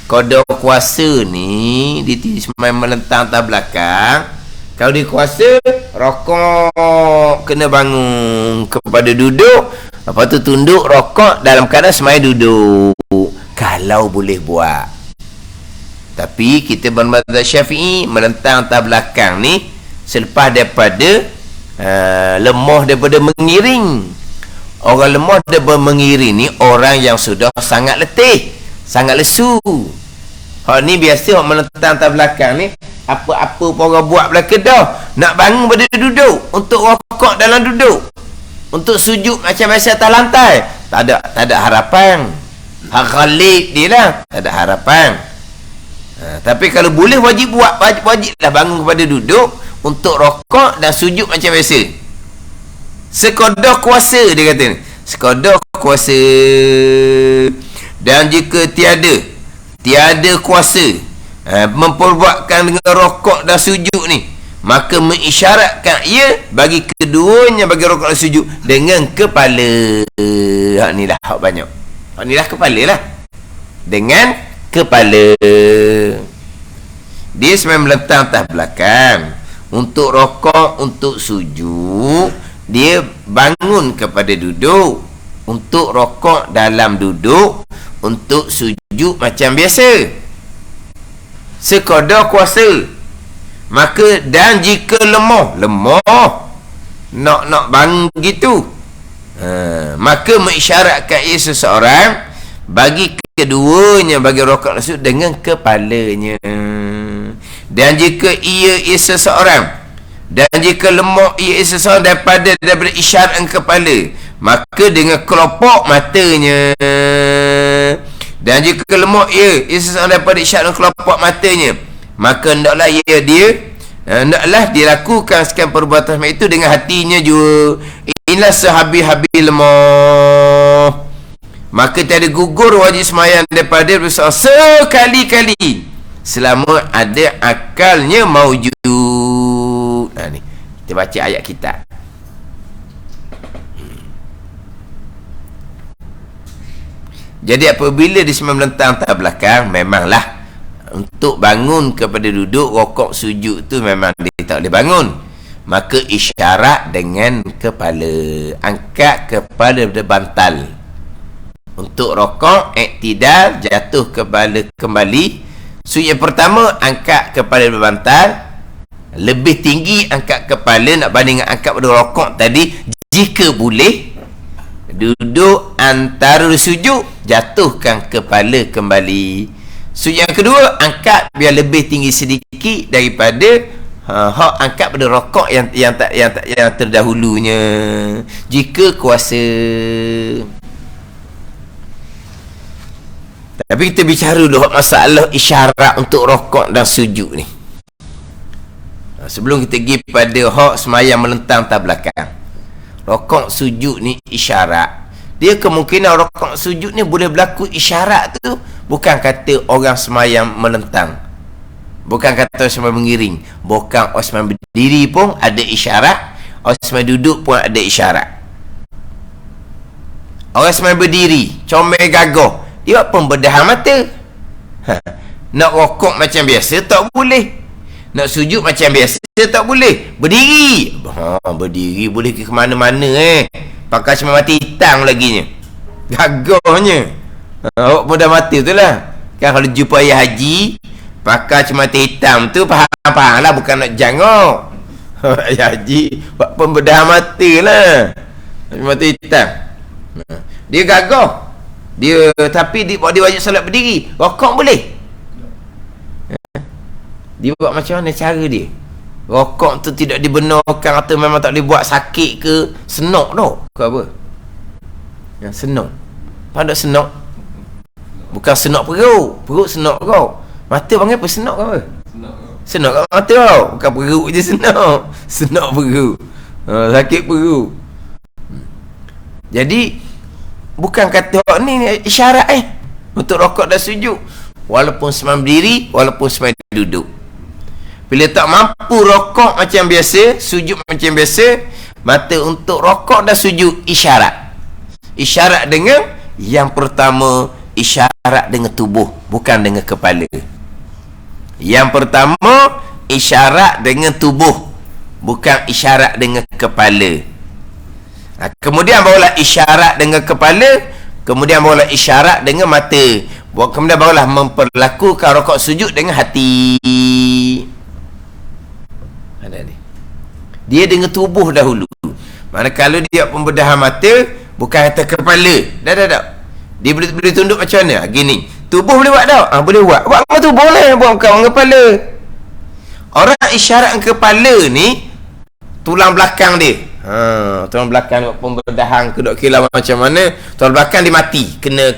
Kodok kuasa ni dia semain melentang atas belakang. Kalau dia kuasa, rokok kena bangun kepada duduk, lepas tu tunduk rokok dalam keadaan semain duduk. Kalau boleh buat. Tapi kita bermadzhab Syafi'i melentang atas belakang ni selepas daripada lemah daripada mengiring. Orang lemah daripada mengiring ni orang yang sudah sangat letih, sangat lesu. Hak ni biasa orang melentang atas belakang ni, apa-apa pun orang buat belakang dah. Nak bangun pada duduk, untuk rokok dalam duduk, untuk sujud macam biasa atas lantai, tak ada harapan. Hak Khalid dia lah, tak ada harapan. Tapi kalau boleh wajib buat, wajiblah bangun kepada duduk, untuk rokok dan sujud macam biasa. Sekadar kuasa, dia kata ni, sekadar kuasa. Dan jika tiada kuasa memperbuatkan dengan rokok dan sujud ni, maka mengisyaratkan ia bagi keduanya, bagi rokok dan sujud dengan kepala. Hak ni lah hak banyak. Hak ni lah kepala lah, dengan kepala. Dia sebenarnya melentang atas belakang. Untuk rokok, untuk sujud, dia bangun kepada duduk. Untuk rokok dalam duduk, untuk sujud macam biasa, sekadar kuasa. Maka dan jika lemah nak bangun gitu, maka mengisyaratkan ia seseorang bagi keduanya, bagi rokok tersebut dengan kepalanya. Dan jika ia seseorang, dan jika lemah ia seseorang daripada isyarat kepala, maka dengan kelopak matanya. Dan jika lemah ia seseorang daripada isyarat kelopak matanya, maka hendaklah hendaklah dilakukan sekian perbuatan itu dengan hatinya juga. Inilah sehabis-habis lemah, maka tiada gugur wajib sembahyang daripada bersoal sekali-kali selama ada akalnya maujud. Ni kita baca ayat kita. Jadi apabila dia melentang atas belakang, memanglah untuk bangun kepada duduk, rokok, sujud tu memang dia tak boleh bangun. Maka isyarat dengan kepala, angkat kepala daripada bantal. Untuk rokok, iktidal, jatuh kepala kembali. Sujud yang pertama, angkat kepala daripada bantal. Lebih tinggi angkat kepala nak banding dengan angkat pada rokok tadi. Jika boleh, duduk antara sujud, jatuhkan kepala kembali. Sujud yang kedua, angkat biar lebih tinggi sedikit daripada hak angkat pada rokok yang terdahulunya, jika kuasa. Tapi kita bicara dulu masalah isyarat untuk rokok dan sujud ni. Sebelum kita pergi pada hak semayang melentang atas belakang, rokok sujud ni isyarat. Dia kemungkinan rokok sujud ni boleh berlaku isyarat tu, bukan kata orang semayang melentang, bukan kata orang semayang mengiring, bukan orang semayang berdiri pun ada isyarat, orang semayang duduk pun ada isyarat. Orang semayang berdiri, comel gagah, dia buat pembedahan mata. Nak rokok macam biasa tak boleh, nak sujud macam biasa tak boleh. Berdiri, berdiri boleh ke mana-mana pakai cuma mati hitam laginya, gagahnya. Awak pun dah mati tu lah kan. Kalau jumpa ayah haji pakai cuma mati hitam tu, faham lah, bukan nak jangok. Ayah haji buat pembedahan mata lah, mati hitam. Dia gagah dia, tapi dia wajib solat berdiri. Rokok boleh. Dia buat macam mana cara dia? Rokok tu tidak dibenarkan atau memang tak boleh buat sakit ke, senok tau ke apa? Yang senok, pada senok, bukan senok perut senok kau. Mata panggil apa, senok ke apa? Senok kat mata tau, bukan perut je senok. Senok perut, sakit perut. Jadi bukan kata ni isyarat untuk rokok dan sujud, walaupun semang berdiri, walaupun semang duduk. Bila tak mampu rokok macam biasa, sujud macam biasa, maka untuk rokok dan sujud isyarat. Isyarat dengan yang pertama, isyarat dengan tubuh, bukan dengan kepala. Yang pertama, isyarat dengan tubuh, bukan isyarat dengan kepala. Kemudian barulah isyarat dengan kepala, kemudian barulah isyarat dengan mata, kemudian barulah memperlakukan rukuk sujud dengan hati. Ada ni. Dia dengan tubuh dahulu. Manakala dia pembedahan mata, bukan atas kepala. Dah. Dia boleh tunduk macam mana? Gini. Tubuh boleh buat tak? Boleh buat. Buat apa tu? Boleh buat bukan kepala. Orang isyarat kepala ni tulang belakang dia. Tulang belakang buat pembedahan kedok kilau macam mana, tulang belakang dia mati. Kena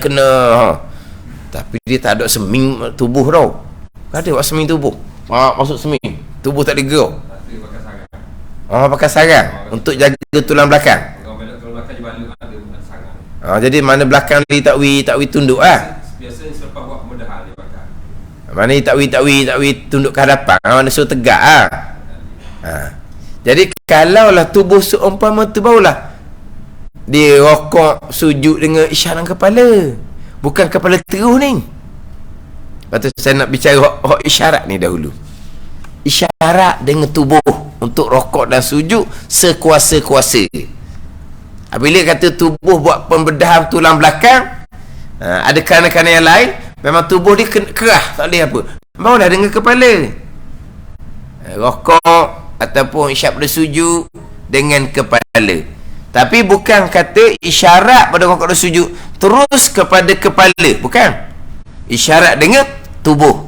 Tapi dia tak ada seming tubuh tau. Ada buat seming tubuh. Masuk seming. Tubuh tak ada gerak. Pakai sarang untuk jaga tulang belakang. Jadi mana belakang dia takwi tunduk lah. Biasanya selepas buat pembedahan dia pakai. Mana takwi tunduk ke hadapan, mana suruh tegak lah. Jadi kalaulah tubuh seumpama tu, barulah dia rokok sujud dengan isyarat kepala, bukan kepala terus ni. Lepas tu saya nak bicara isyarat ni dahulu. Isyarat dengan tubuh untuk rokok dan sujud sekuasa-kuasa. Bila kata tubuh buat pembedahan tulang belakang, ada kerana-kerana yang lain, memang tubuh dia kerah, tak boleh apa. Barulah dengan kepala. Rokok ataupun isyarat pada sujud dengan kepala. Tapi bukan kata isyarat pada rokok dan sujud terus kepada kepala, bukan. Isyarat dengan tubuh.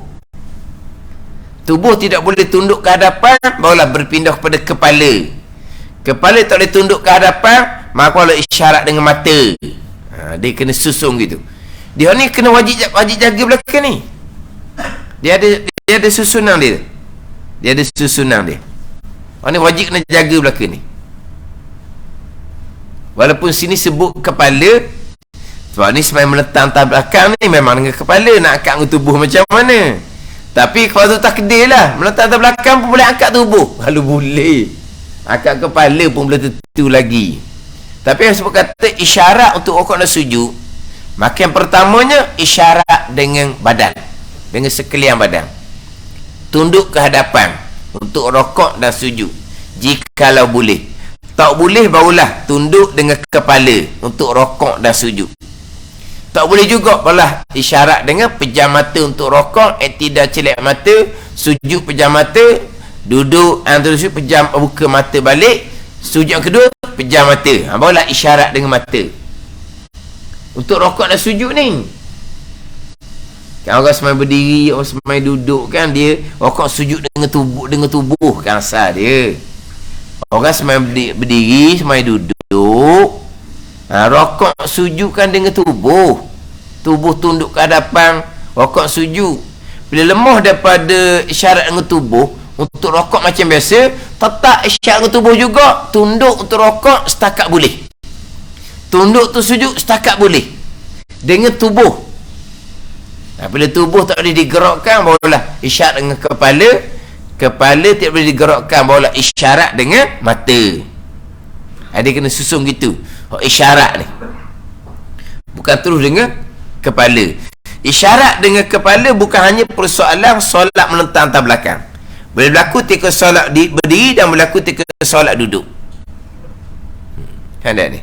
Tubuh tidak boleh tunduk ke hadapan, barulah berpindah kepada kepala. Kepala tak boleh tunduk ke hadapan, maka kalau isyarat dengan mata. Dia kena susung gitu. Dia ni kena wajib jaga belakang ni. Dia ada susunan dia. Dia ada susunan dia. Orang ni wajib kena jaga belakang ni. Walaupun sini sebut kepala, sebab ni sebab meletak atas belakang ni memang dengan kepala, nak angkat dengan tubuh macam mana. Tapi kalau tu takdir lah, meletak atas belakang pun boleh angkat tubuh. Kalau boleh, angkat kepala pun boleh tentu lagi. Tapi yang sebut kata isyarat untuk rukuk dan sujud, maka yang pertamanya isyarat dengan badan, dengan sekalian badan. Tunduk ke hadapan untuk rukuk dan sujud jikalau boleh. Tak boleh, barulah tunduk dengan kepala untuk rukuk dan sujud. Tak boleh juga barulah isyarat dengan pejam mata untuk rukuk, iktidal celak mata, sujud pejam mata, duduk antara sujud pejam buka mata balik, sujud yang kedua pejam mata. Barulah isyarat dengan mata untuk rukuk dan sujud ni. Kan orang semai berdiri, orang semai duduk, kan dia rukuk sujud dengan tubuh kan asal dia. Orang semai berdiri, semai duduk, rukuk sujud kan dengan tubuh tunduk ke hadapan, rukuk sujud. Bila lemah daripada isyarat dengan tubuh untuk rukuk macam biasa, tetap isyarat dengan tubuh juga. Tunduk untuk rukuk setakat boleh, tunduk tu sujud setakat boleh dengan tubuh. Bila tubuh tak boleh digerakkan, barulah isyarat dengan kepala. Kepala tak boleh digerakkan, barulah isyarat dengan mata. Dia kena susun gitu isyarat ni, bukan terus dengan kepala. Isyarat dengan kepala bukan hanya persoalan solat melentang atas belakang. Boleh berlaku ketika solat berdiri dan berlaku ketika solat duduk. Ada ni.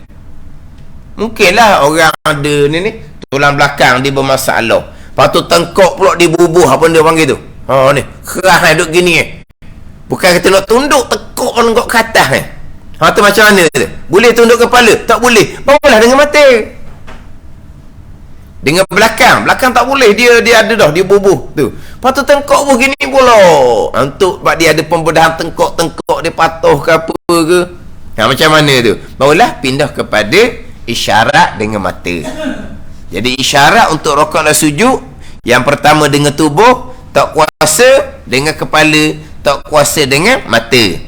Mungkinlah orang ada ni tulang belakang dia bermasalah. Lepas tu tengkok pula dia bubuh, apa dia panggil tu? Ni kerah duduk gini bukan kata nak tunduk, tekuk tengok ke atas ni. Tu macam mana tu? Boleh tunduk kepala? Tak boleh. Barulah dengan mata. Dengan belakang tak boleh. Dia ada dah, dia bubuh tu. Lepas tu tengkok pun gini pula. Untuk sebab dia ada pembedahan tengkok dia patuh ke apa ke. Macam mana tu? Barulah pindah kepada isyarat dengan mata. Jadi isyarat untuk rukuk dan sujud, yang pertama dengan tubuh, tak kuasa dengan kepala, tak kuasa dengan mata.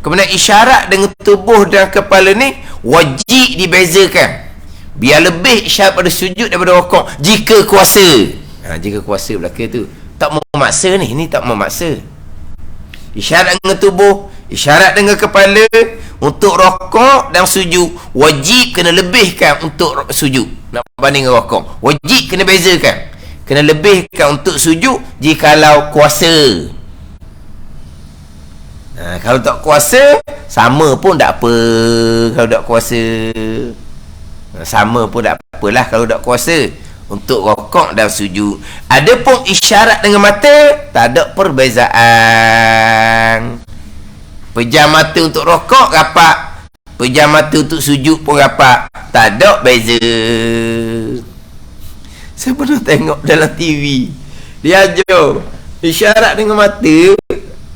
Kemudian isyarat dengan tubuh dan kepala ni wajib dibezakan. Biar lebih isyarat pada sujud daripada rukuk jika kuasa. Jika kuasa belakang tu tak memaksa ni tak memaksa. Isyarat dengan tubuh, isyarat dengan kepala untuk rukuk dan sujud wajib kena lebihkan untuk sujud nak banding dengan rukuk. Wajib kena bezakan. Kena lebihkan untuk sujud jikalau kuasa. Kalau tak kuasa, sama pun tak apa. Kalau tak kuasa, sama pun tak apalah kalau tak kuasa untuk rokok dan sujud. Adapun isyarat dengan mata, tak ada perbezaan. Pejam mata untuk rokok rapat, pejam mata untuk sujud pun rapat, tak ada beza. Saya pernah tengok dalam TV, dia ajar isyarat dengan mata,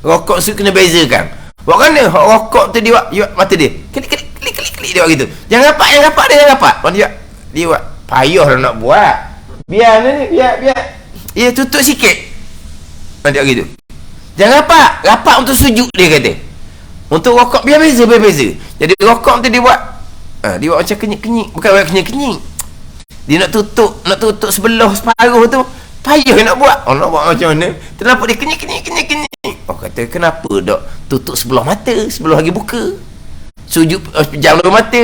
rokok sujud kena bezakan. Buat mana rokok tu dia buat mata dia klik dia buat gitu. Jangan rapat dia jangan rapat. Dia buat payah lah nak buat. Biar dia tutup sikit. Dia gitu. Jangan rapat untuk sujud dia kata. Untuk rokok biar beza. Jadi rokok tu dia buat macam kenyik-kenyik, bukan buat kenyik-kenyik. Dia nak tutup sebelah separuh tu, payah nak buat. Nak buat macam mana? Kenapa dia kenyik. Kata kenapa dok tutup sebelah mata, sebelah lagi buka. Sujud pejam dua mata.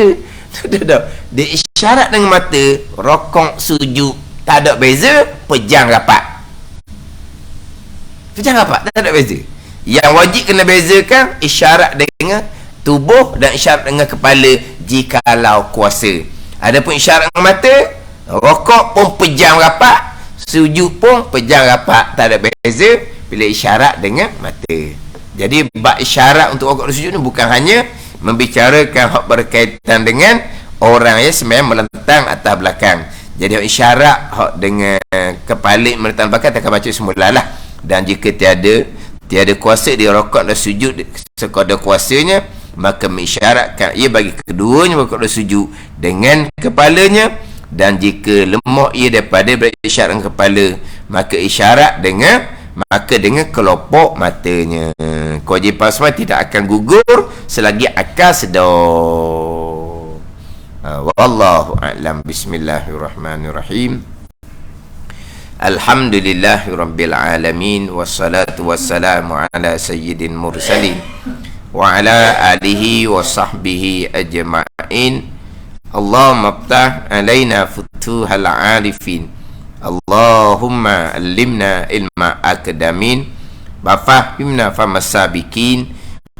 Dia isyarat dengan mata, rokok sujud tak ada beza, pejam rapat. Tak ada beza. Yang wajib kena bezakan isyarat dengan tubuh dan isyarat dengan kepala jikalau kuasa. Adapun isyarat dengan mata, rokok pun pejam rapat, sujud pun pejam rapat, tak ada beza bila isyarat dengan mata. Jadi bab isyarat untuk rokok dan sujud ni bukan hanya membicarakan hak berkaitan dengan orang yang sembahyang melentang atas belakang. Jadi isyarat hak dengan kepala melentang belakang tak akan baca semula lah. Dan jika tiada kuasa dia rokok dan sujud sekadar kuasanya, maka mengisyaratkan ia bagi keduanya rokok dan sujud dengan kepalanya. Dan jika lemah ia daripada berisyarat dengan kepala, maka isyarat dengan kelopak matanya. Kewajipan semua tidak akan gugur selagi akal sedar. Wallahu a'lam. Bismillahirrahmanirrahim. Alhamdulillahirabbil alamin, wassalatu wassalamu ala sayyidil mursalin wa ala alihi wa sahbihi ajma'in. Allahumma iftah alaina futuhal arifin, Allahumma allimna ilma akadamin, wa fahimna famasabikin,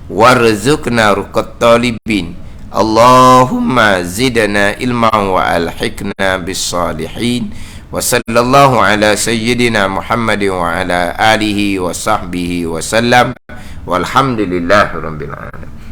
warzuqna ruqat talibin. Allahumma zidna ilman wa alhiqna bis salihin. Wa sallallahu ala sayyidina Muhammadin wa ala alihi wa sahbihi wa sallam. Walhamdulillahi rabbil alamin.